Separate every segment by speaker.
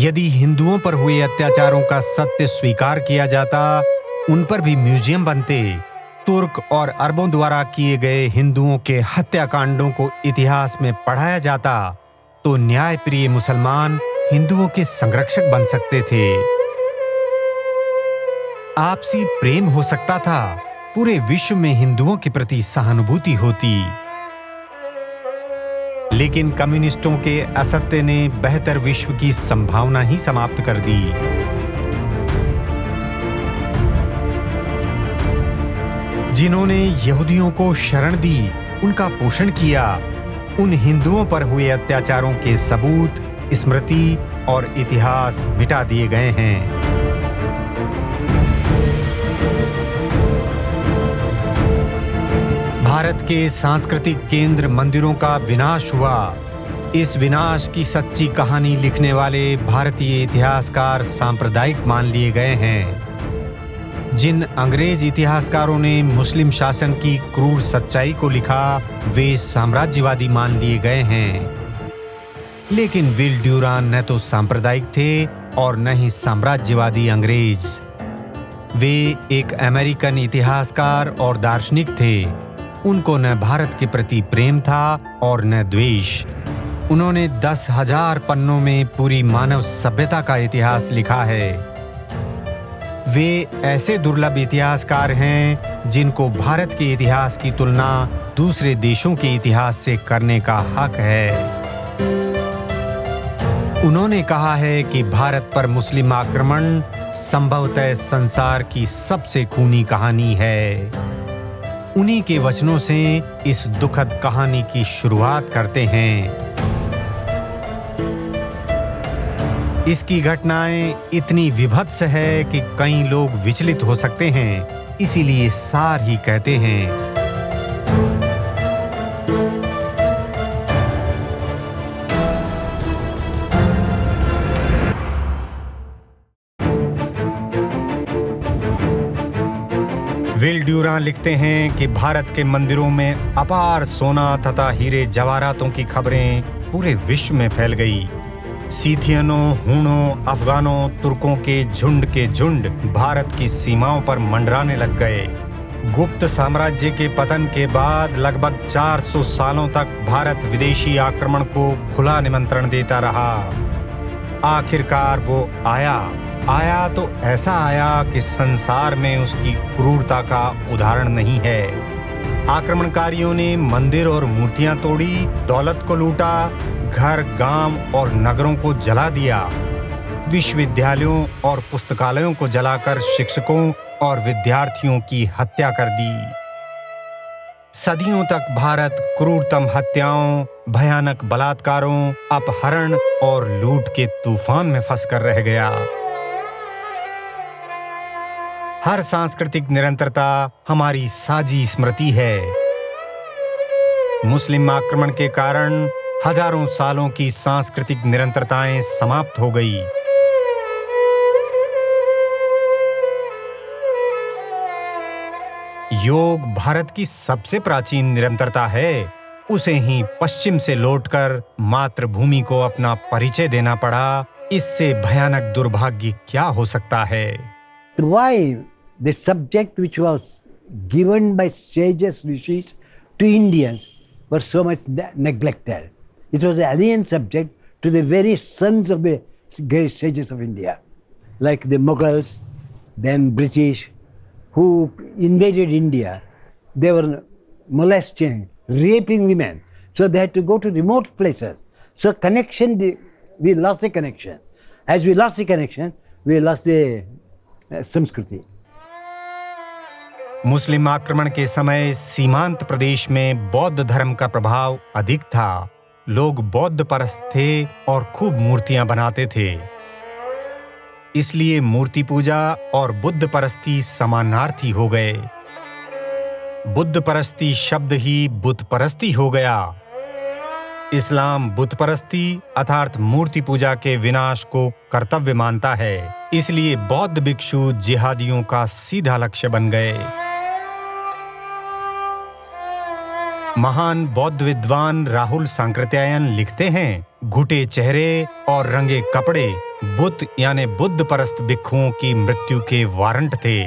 Speaker 1: यदि हिंदुओं पर हुए अत्याचारों का सत्य स्वीकार किया जाता, उन पर भी म्यूजियम बनते। तुर्क और अरबों द्वारा किए गए हिंदुओं के हत्याकांडों को इतिहास में पढ़ाया जाता, तो न्यायप्रिय मुसलमान हिंदुओं के संरक्षक बन सकते थे। आपसी प्रेम हो सकता था, पूरे विश्व में हिंदुओं के प्रति सहानुभूति होती। लेकिन कम्युनिस्टों के असत्य ने बेहतर विश्व की संभावना ही समाप्त कर दी। जिन्होंने यहूदियों को शरण दी, उनका पोषण किया, उन हिंदुओं पर हुए अत्याचारों के सबूत, स्मृति और इतिहास मिटा दिए गए हैं। भारत के सांस्कृतिक केंद्र मंदिरों का विनाश हुआ। इस विनाश की सच्ची कहानी लिखने वाले भारतीय इतिहासकार सांप्रदायिक मान लिए गए हैं। जिन अंग्रेज इतिहासकारों ने मुस्लिम शासन की क्रूर सच्चाई को लिखा, वे साम्राज्यवादी मान लिए गए हैं। लेकिन विल ड्यूरान न तो सांप्रदायिक थे और न ही साम्राज्यवादी अंग्रेज। वे एक अमेरिकन इतिहासकार और दार्शनिक थे। उनको न भारत के प्रति प्रेम था और न द्वेष। उन्होंने 10,000 पन्नों में पूरी मानव सभ्यता का इतिहास लिखा है। वे ऐसे दुर्लभ इतिहासकार हैं जिनको भारत के इतिहास की तुलना दूसरे देशों के इतिहास से करने का हक है। उन्होंने कहा है कि भारत पर मुस्लिम आक्रमण संभवतः संसार की सबसे खूनी कहानी है। उन्हीं के वचनों से इस दुखद कहानी की शुरुआत करते हैं। इसकी घटनाएं इतनी विभत्स है कि कई लोग विचलित हो सकते हैं, इसीलिए सार ही कहते हैं। विल ड्यूरान लिखते हैं कि भारत के मंदिरों में अपार सोना तथा हीरे जवाहरातों की खबरें पूरे विश्व में फैल गई। सीथियनों, हूणों, अफगानों, तुर्कों के झुंड भारत की सीमाओं पर मंडराने लग गए। गुप्त साम्राज्य के पतन के बाद लगभग 400 सालों तक भारत विदेशी आक्रमण को खुला निमंत्रण देता रहा। आखिरकार वो आया तो ऐसा आया कि संसार में उसकी क्रूरता का उदाहरण नहीं है। आक्रमणकारियों ने मंदिर और मूर्तियां तोड़ी, दौलत को लूटा, घर, गांव और नगरों को जला दिया। विश्वविद्यालयों और पुस्तकालयों को जलाकर शिक्षकों और विद्यार्थियों की हत्या कर दी। सदियों तक भारत क्रूरतम हत्याओं, भयानक बलात्कारों, अपहरण और लूट के तूफान में फंसकर रह गया। हर सांस्कृतिक निरंतरता हमारी साझी स्मृति है। मुस्लिम आक्रमण के कारण हजारों सालों की सांस्कृतिक निरंतरताएं समाप्त हो गई। योग भारत की सबसे प्राचीन निरंतरता है। उसे ही पश्चिम से लौटकर मातृभूमि को अपना परिचय देना पड़ा। इससे भयानक दुर्भाग्य क्या हो सकता है?
Speaker 2: Why the subject which was given by sages, rishis to Indians were so much neglected? It was an alien subject to the very sons of the great sages of India, like the Mughals, then British, who invaded India. They were molesting, raping women, so they had to go to remote places. So connection, we lost the connection. As we lost the connection, we lost the संस्कृति।
Speaker 1: मुस्लिम आक्रमण के समय सीमांत प्रदेश में बौद्ध धर्म का प्रभाव अधिक था। लोग बौद्ध परस्त थे और खूब मूर्तियां बनाते थे। इसलिए मूर्ति पूजा और बुद्ध परस्ती समानार्थी हो गए। बुद्ध परस्ती शब्द ही बुत परस्ती हो गया। इस्लाम बुत परस्ती अर्थात मूर्ति पूजा के विनाश को कर्तव्य मानता है। इसलिए बौद्ध भिक्षु जिहादियों का सीधा लक्ष्य बन गए। महान बौद्ध विद्वान राहुल सांकृत्यायन लिखते हैं, घुटे चेहरे और रंगे कपड़े बुत यानी बुद्ध परस्त भिक्षुओं की मृत्यु के वारंट थे।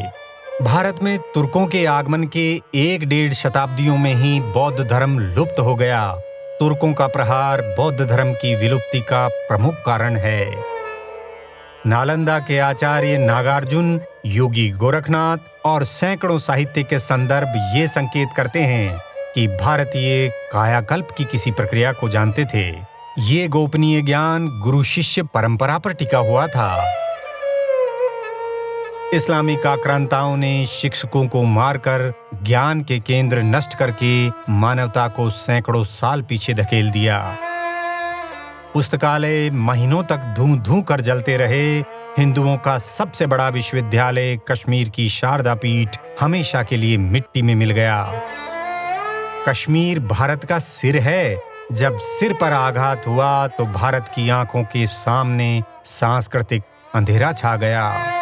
Speaker 1: भारत में तुर्कों के आगमन के 1-1.5 शताब्दियों में ही बौद्ध धर्म लुप्त हो गया। तुर्कों का प्रहार बौद्ध धर्म की विलुप्ति का प्रमुख कारण है। नालंदा के आचार्य नागार्जुन, योगी गोरखनाथ और सैकड़ों साहित्य के संदर्भ ये संकेत करते हैं कि भारतीय कायाकल्प की किसी प्रक्रिया को जानते थे। ये गोपनीय ज्ञान गुरु शिष्य परंपरा पर टिका हुआ था। इस्लामिक आक्रांताओं ने शिक्षकों को मारकर ज्ञान के केंद्र नष्ट करके मानवता को सैकड़ों साल पीछे धकेल दिया। पुस्तकालय महीनों तक धूं धूं कर जलते रहे। हिंदुओं का सबसे बड़ा विश्वविद्यालय कश्मीर की शारदा पीठ हमेशा के लिए मिट्टी में मिल गया। कश्मीर भारत का सिर है। जब सिर पर आघात हुआ तो भारत की आंखों के सामने सांस्कृतिक अंधेरा छा गया।